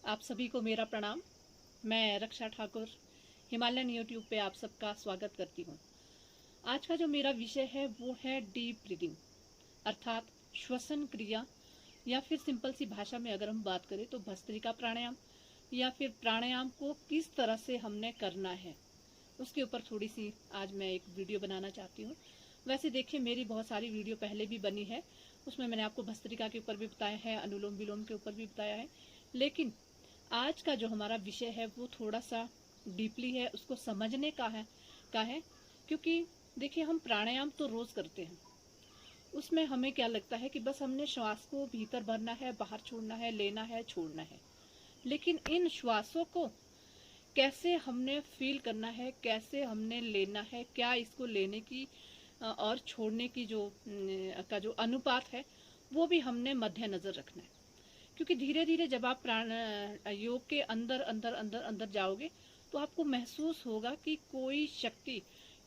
आप सभी को मेरा प्रणाम। मैं रक्षा ठाकुर हिमालयन यूट्यूब पे आप सबका स्वागत करती हूँ। आज का जो मेरा विषय है वो है डीप ब्रीदिंग अर्थात श्वसन क्रिया, या फिर सिंपल सी भाषा में अगर हम बात करें तो भस्त्रिका प्राणायाम, या फिर प्राणायाम को किस तरह से हमने करना है उसके ऊपर थोड़ी सी आज मैं एक वीडियो बनाना चाहती हूँ। वैसे देखिए, मेरी बहुत सारी वीडियो पहले भी बनी है, उसमें मैंने आपको भस्त्रिका के ऊपर भी बताया है, अनुलोम विलोम के ऊपर भी बताया है, लेकिन आज का जो हमारा विषय है वो थोड़ा सा डीपली है, उसको समझने का है क्योंकि देखिए, हम प्राणायाम तो रोज करते हैं, उसमें हमें क्या लगता है कि बस हमने श्वास को भीतर भरना है, बाहर छोड़ना है, लेना है, छोड़ना है। लेकिन इन श्वासों को कैसे हमने फील करना है, कैसे हमने लेना है, क्या इसको लेने की और छोड़ने की का जो अनुपात है वो भी हमने मद्देनजर रखना है। क्योंकि धीरे धीरे जब आप योग के अंदर अंदर अंदर अंदर जाओगे तो आपको महसूस होगा कि कोई शक्ति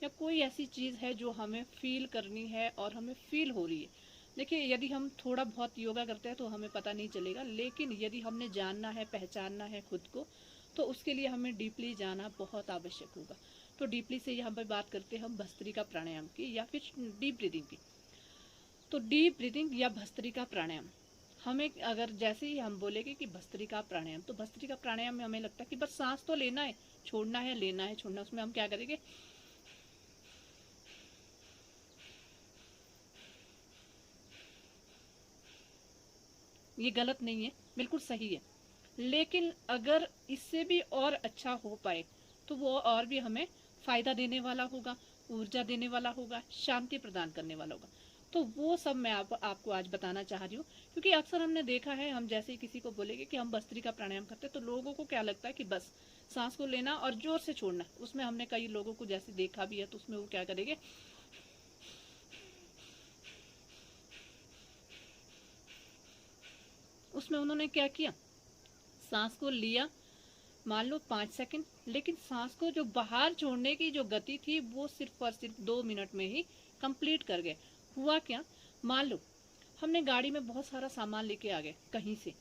या कोई ऐसी चीज़ है जो हमें फील करनी है और हमें फील हो रही है। देखिए, यदि हम थोड़ा बहुत योगा करते हैं तो हमें पता नहीं चलेगा, लेकिन यदि हमने जानना है, पहचानना है खुद को, तो उसके लिए हमें डीपली जाना बहुत आवश्यक होगा। तो डीपली से यहाँ पर बात करते हैं हम भस्त्रिका प्राणायाम की या फिर डीप ब्रीदिंग की। तो डीप ब्रीदिंग या भस्त्रिका प्राणायाम, हमें अगर जैसे ही हम बोलेंगे कि भस्त्रिका प्राणायाम, तो भस्त्रिका प्राणायाम में हमें लगता है कि बस सांस तो लेना है, छोड़ना है, लेना है, छोड़ना है। उसमें हम क्या करेंगे, ये गलत नहीं है, बिल्कुल सही है। लेकिन अगर इससे भी और अच्छा हो पाए तो वो और भी हमें फायदा देने वाला होगा, ऊर्जा देने वाला होगा, शांति प्रदान करने वाला होगा। तो वो सब मैं आपको आज बताना चाह रही हूँ। क्योंकि अक्सर हमने देखा है, हम जैसे ही किसी को बोलेंगे कि हम भस्त्रिका प्राणायाम करते हैं तो लोगों को क्या लगता है कि बस सांस को लेना और जोर से छोड़ना। उसमें हमने कई लोगों को जैसे देखा भी है, तो उसमें वो क्या करेंगे, उसमें उन्होंने क्या किया, सांस को लिया मान लो 5 सेकंड, लेकिन सांस को जो बाहर छोड़ने की जो गति थी वो सिर्फ और सिर्फ 2 मिनट में ही कंप्लीट कर गए। हुआ क्या, मान लो हमने गाड़ी में बहुत सारा सामान लेके आ गए कहीं से,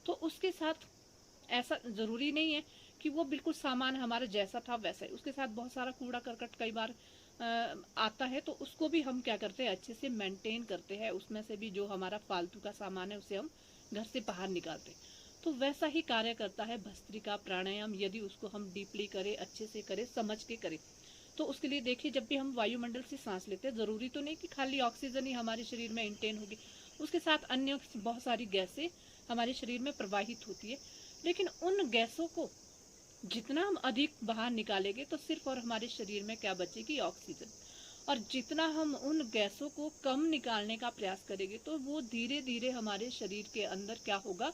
तो उसके साथ ऐसा जरूरी नहीं है कि वो बिल्कुल सामान हमारा जैसा था वैसा ही, उसके साथ बहुत सारा कूड़ा करकट कई बार आता है, तो उसको भी हम क्या करते हैं, अच्छे से मेंटेन करते हैं। उसमें से भी जो हमारा फालतू का सामान है उसे हम घर से बाहर निकालते हैं। तो वैसा ही कार्य करता है भस्त्रिका प्राणायाम, यदि उसको हम डीपली करें, अच्छे से करें, समझ के करें। तो उसके लिए देखिए, जब भी हम वायुमंडल से सांस लेते हैं, जरूरी तो नहीं कि खाली ऑक्सीजन ही हमारे शरीर में इंटेन होगी, उसके साथ अन्य बहुत सारी गैसें हमारे शरीर में प्रवाहित होती है। लेकिन उन गैसों को जितना हम अधिक बाहर निकालेंगे तो सिर्फ और हमारे शरीर में क्या बचेगी, ऑक्सीजन। और जितना हम उन गैसों को कम निकालने का प्रयास करेंगे तो वो धीरे धीरे हमारे शरीर के अंदर क्या होगा,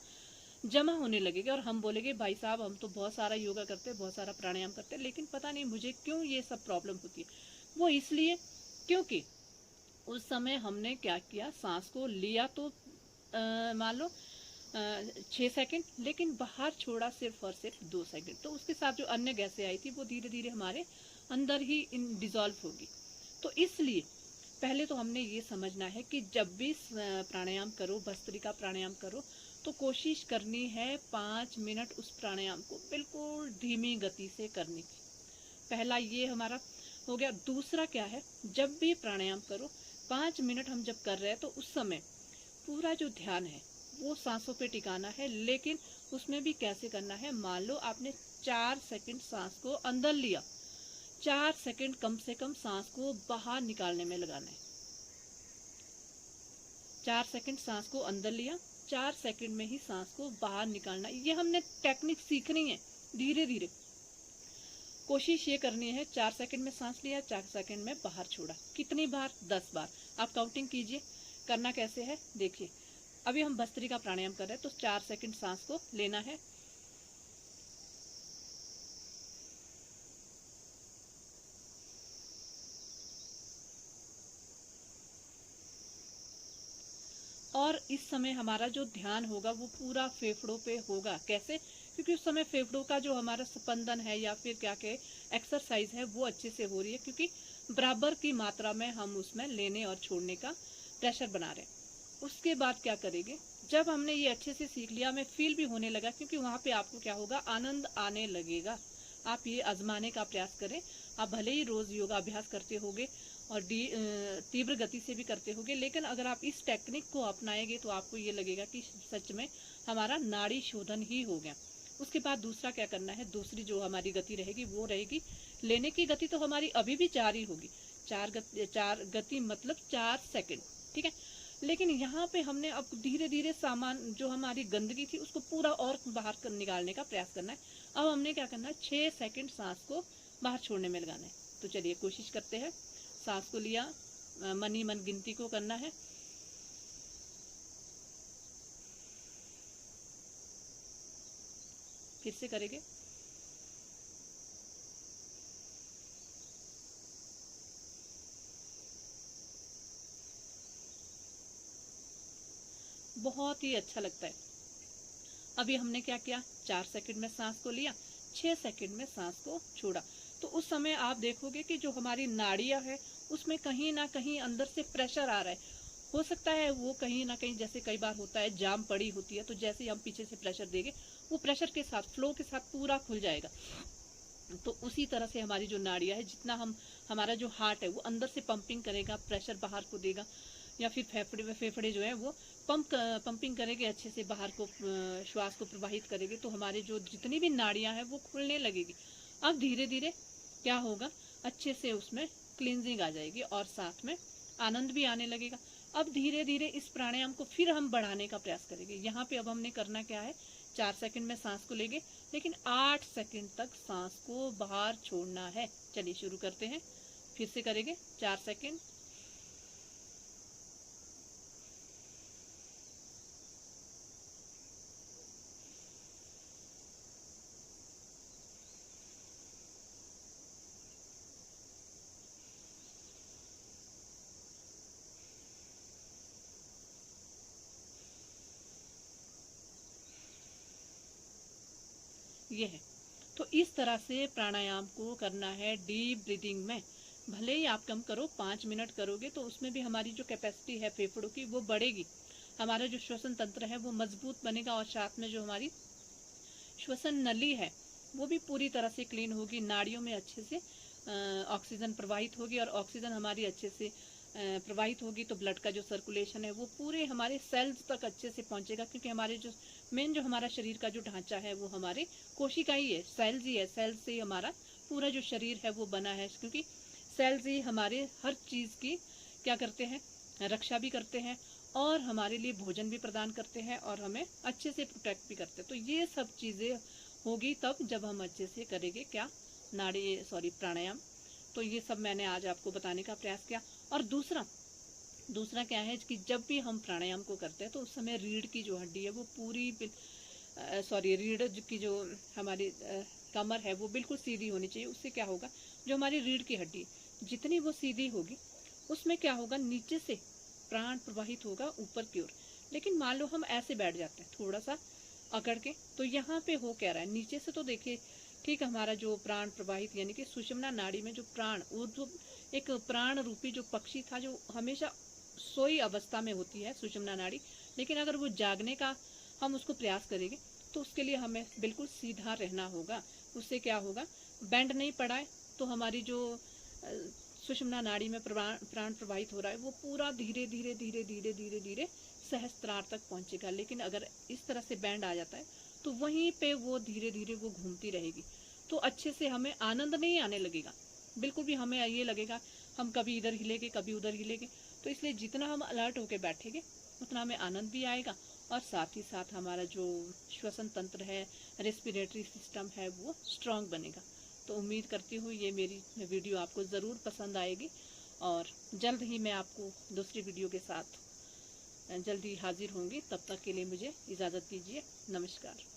जमा होने लगेगा। और हम बोलेंगे भाई साहब, हम तो बहुत सारा योगा करते हैं, बहुत सारा प्राणायाम करते हैं, लेकिन पता नहीं मुझे क्यों ये सब प्रॉब्लम होती है। वो इसलिए क्योंकि उस समय हमने क्या किया, सांस को लिया तो मान लो 6 सेकंड, लेकिन बाहर छोड़ा सिर्फ और सिर्फ 2 सेकंड। तो उसके साथ जो अन्य गैसें आई थी वो धीरे धीरे हमारे अंदर ही डिजॉल्व होगी। तो इसलिए पहले तो हमने ये समझना है कि जब भी प्राणायाम करो, भस्त्रिका प्राणायाम करो, तो कोशिश करनी है 5 मिनट उस प्राणायाम को बिल्कुल धीमी गति से करने की। पहला ये हमारा हो गया। दूसरा क्या है, जब भी प्राणायाम करो 5 मिनट हम जब कर रहे हैं तो उस समय पूरा जो ध्यान है वो सांसों पे टिकाना है। लेकिन उसमें भी कैसे करना है, मान लो आपने 4 सेकंड सांस को अंदर लिया, 4 सेकंड कम से कम सांस को बाहर निकालने में लगाना है। 4 सेकंड सांस को अंदर लिया, 4 सेकंड में ही सांस को बाहर निकालना। ये हमने टेक्निक सीखनी है धीरे धीरे। कोशिश ये करनी है, 4 सेकंड में सांस लिया, 4 सेकंड में बाहर छोड़ा। कितनी बार, 10 बार। आप काउंटिंग कीजिए। करना कैसे है देखिए, अभी हम भस्त्रिका प्राणायाम कर रहे हैं तो 4 सेकंड सांस को लेना है, और इस समय हमारा जो ध्यान होगा वो पूरा फेफड़ों पे होगा। कैसे, क्योंकि उस समय फेफड़ों का जो हमारा स्पंदन है या फिर क्या कहे एक्सरसाइज है वो अच्छे से हो रही है, क्योंकि बराबर की मात्रा में हम उसमें लेने और छोड़ने का प्रेशर बना रहे हैं। उसके बाद क्या करेंगे, जब हमने ये अच्छे से सीख लिया, हमें फील भी होने लगा, क्योंकि वहाँ पे आपको क्या होगा, आनंद आने लगेगा। आप ये आजमाने का प्रयास करें। आप भले ही रोज योगा अभ्यास करते होगे और तीव्र गति से भी करते होगे, लेकिन अगर आप इस टेक्निक को अपनाएंगे तो आपको ये लगेगा कि सच में हमारा नाड़ी शोधन ही हो गया। उसके बाद दूसरा क्या करना है, दूसरी जो हमारी गति रहेगी वो रहेगी, लेने की गति तो हमारी अभी भी 4 ही होगी, 4 गति मतलब 4 सेकंड, ठीक है। लेकिन यहाँ पे हमने अब धीरे धीरे सामान जो हमारी गंदगी थी उसको पूरा और बाहर निकालने का प्रयास करना है। अब हमने क्या करना है, 6 सेकंड सांस को बाहर छोड़ने में लगाना है। तो चलिए कोशिश करते हैं। सांस को लिया, मन ही मन गिनती को करना है। फिर से करेंगे। बहुत ही अच्छा लगता है। अभी हमने क्या किया, 4 सेकंड में सांस को लिया, 6 सेकंड में सांस को छोड़ा। तो उस समय आप देखोगे कि जो हमारी नाड़ियां है उसमें कहीं ना कहीं अंदर से प्रेशर आ रहा है। हो सकता है वो कहीं ना कहीं, जैसे कई बार होता है जाम पड़ी होती है, तो जैसे ही हम पीछे से प्रेशर देंगे वो प्रेशर के साथ, फ्लो के साथ पूरा खुल जाएगा। तो उसी तरह से हमारी जो नाड़ियां है, जितना हमारा जो हार्ट है वो अंदर से पंपिंग करेगा, प्रेशर बाहर को देगा, या फिर फेफड़े जो है वो पंपिंग करेंगे, अच्छे से बाहर को श्वास को प्रवाहित करेंगे, तो हमारे जो जितनी भी नाड़ियां हैं वो खुलने लगेगी। अब धीरे धीरे क्या होगा, अच्छे से उसमें क्लींजिंग आ जाएगी और साथ में आनंद भी आने लगेगा। अब धीरे धीरे इस प्राणायाम को फिर हम बढ़ाने का प्रयास करेंगे। यहाँ पे अब हमने करना क्या है, 4 सेकंड में सांस को लेंगे, लेकिन 8 सेकंड तक सांस को बाहर छोड़ना है। चलिए शुरू करते हैं। फिर से करेंगे, 4 सेकंड, ये है। तो इस तरह से प्राणायाम को करना है डीप ब्रीदिंग में। भले ही आप कम करो, 5 मिनट करोगे तो उसमें भी हमारी जो कैपेसिटी है फेफड़ों की वो बढ़ेगी, हमारा जो श्वसन तंत्र है वो मजबूत बनेगा, और साथ में जो हमारी श्वसन नली है वो भी पूरी तरह से क्लीन होगी, नाड़ियों में अच्छे से ऑक्सीजन प्रवाहित होगी, और ऑक्सीजन हमारी अच्छे से प्रवाहित होगी तो ब्लड का जो सर्कुलेशन है वो पूरे हमारे सेल्स तक अच्छे से पहुंचेगा, क्योंकि हमारे जो मेन जो हमारा शरीर का जो ढांचा है वो हमारे कोशिका ही है, सेल्स ही है। सेल्स से ही हमारा पूरा जो शरीर है वो बना है, क्योंकि सेल्स ही हमारे हर चीज की क्या करते हैं, रक्षा भी करते हैं, और हमारे लिए भोजन भी प्रदान करते हैं, और हमें अच्छे से प्रोटेक्ट भी करते हैं। तो ये सब चीजें होगी तब जब हम अच्छे से करेंगे क्या, प्राणायाम। तो ये सब मैंने आज आपको बताने का प्रयास किया। और दूसरा क्या है कि जब भी हम प्राणायाम को करते हैं तो उस समय रीढ़ की जो हड्डी है वो पूरी रीढ़ की जो हमारी कमर है वो बिल्कुल सीधी होनी चाहिए। उससे क्या होगा, जो हमारी रीढ़ की हड्डी जितनी वो सीधी होगी उसमें क्या होगा, नीचे से प्राण प्रवाहित होगा ऊपर की ओर। लेकिन मान लो हम ऐसे बैठ जाते हैं थोड़ा सा अकड़ के, तो यहाँ पे हो क्या रहा है, नीचे से तो देखिए ठीक हमारा जो प्राण प्रवाहित यानी कि सुषुम्ना नाड़ी में जो प्राण, वो जो एक प्राण रूपी जो पक्षी था जो हमेशा सोई अवस्था में होती है सुषुम्ना नाड़ी, लेकिन अगर वो जागने का हम उसको प्रयास करेंगे तो उसके लिए हमें बिल्कुल सीधा रहना होगा। उससे क्या होगा, बैंड नहीं पड़ा है तो हमारी जो सुषुम्ना नाड़ी में प्राण प्रवाहित हो रहा है वो पूरा धीरे धीरे धीरे धीरे धीरे धीरे सहस्त्रार तक पहुंचेगा। लेकिन अगर इस तरह से बैंड आ जाता है तो वहीं पे वो धीरे धीरे वो घूमती रहेगी, तो अच्छे से हमें आनंद नहीं आने लगेगा बिल्कुल भी। हमें ये लगेगा हम कभी इधर हिलेंगे कभी उधर हिलेंगे। तो इसलिए जितना हम अलर्ट होकर बैठेंगे उतना हमें आनंद भी आएगा, और साथ ही साथ हमारा जो श्वसन तंत्र है, रेस्पिरेटरी सिस्टम है वो स्ट्रांग बनेगा। तो उम्मीद करती हूँ ये मेरी वीडियो आपको ज़रूर पसंद आएगी, और जल्द ही मैं आपको दूसरी वीडियो के साथ जल्दी हाजिर होंगी। तब तक के लिए मुझे इजाज़त दीजिए। नमस्कार।